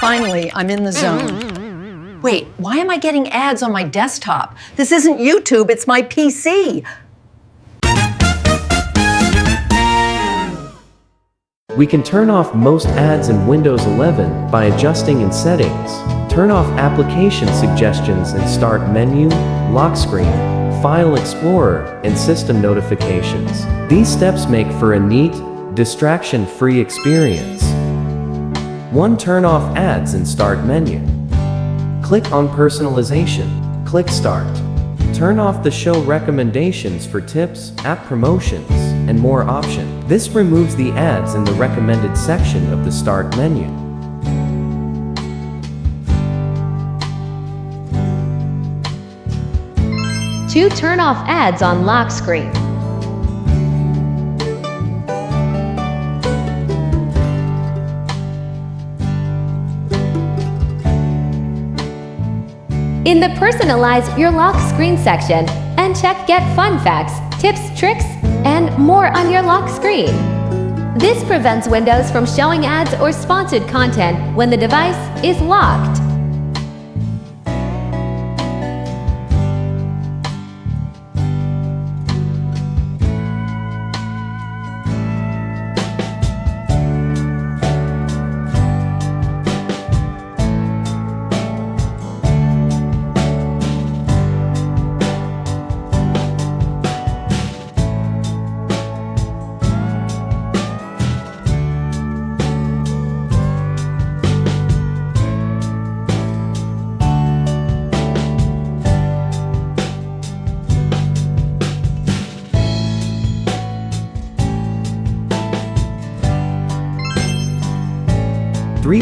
Finally, I'm in the zone. Wait, why am I getting ads on my desktop? This isn't YouTube, it's my PC. We can turn off most ads in Windows 11 by adjusting in Settings. Turn off application suggestions in Start menu, lock screen, File Explorer, and system notifications. These steps make for a neat, distraction-free experience. 1. Turn off ads in Start menu. Click on Personalization. Click Start. Turn off the Show Recommendations for tips, app promotions, and more option. This removes the ads in the recommended section of the Start menu. 2. Turn off ads on lock screen. In the Personalize Your Lock screen section, uncheck Get Fun Facts, Tips, Tricks, and more on your lock screen. This prevents Windows from showing ads or sponsored content when the device is locked.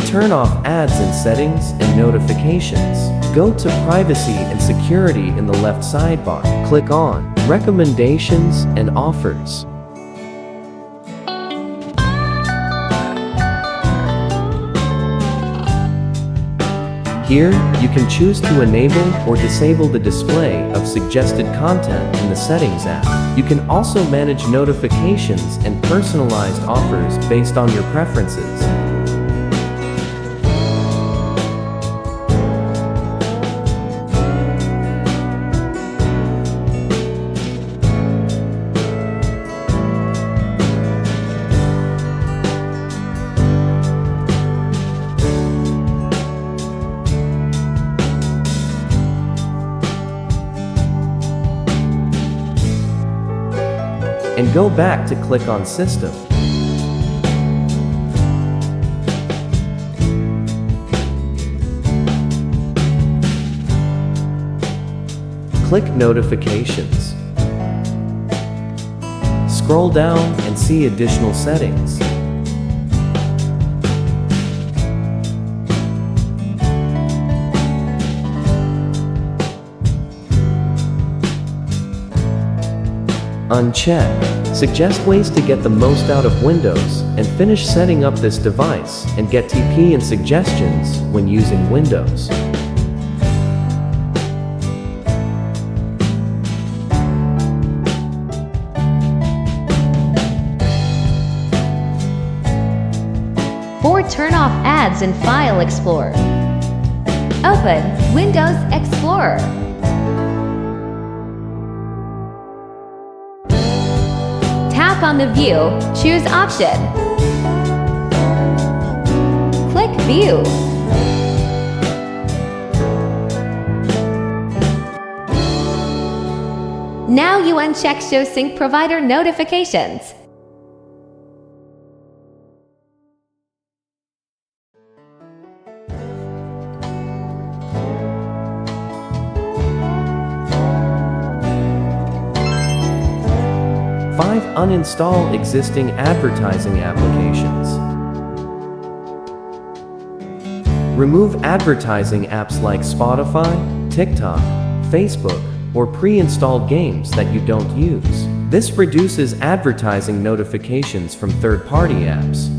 Turn off ads in Settings and Notifications. Go to Privacy and Security in the left sidebar. Click on Recommendations and Offers. Here, you can choose to enable or disable the display of suggested content in the Settings app. You can also manage notifications and personalized offers based on your preferences. And go back to click on System. Click Notifications. Scroll down and see additional settings. Uncheck. Suggest ways to get the most out of Windows, and finish setting up this device, and get TP and suggestions when using Windows. Turn off ads in File Explorer. Open Windows Explorer. Tap on the View, choose Option. Click View. Now you uncheck Show Sync Provider Notifications. Uninstall existing advertising applications. Remove advertising apps like Spotify, TikTok, Facebook, or pre-installed games that you don't use. This reduces advertising notifications from third-party apps.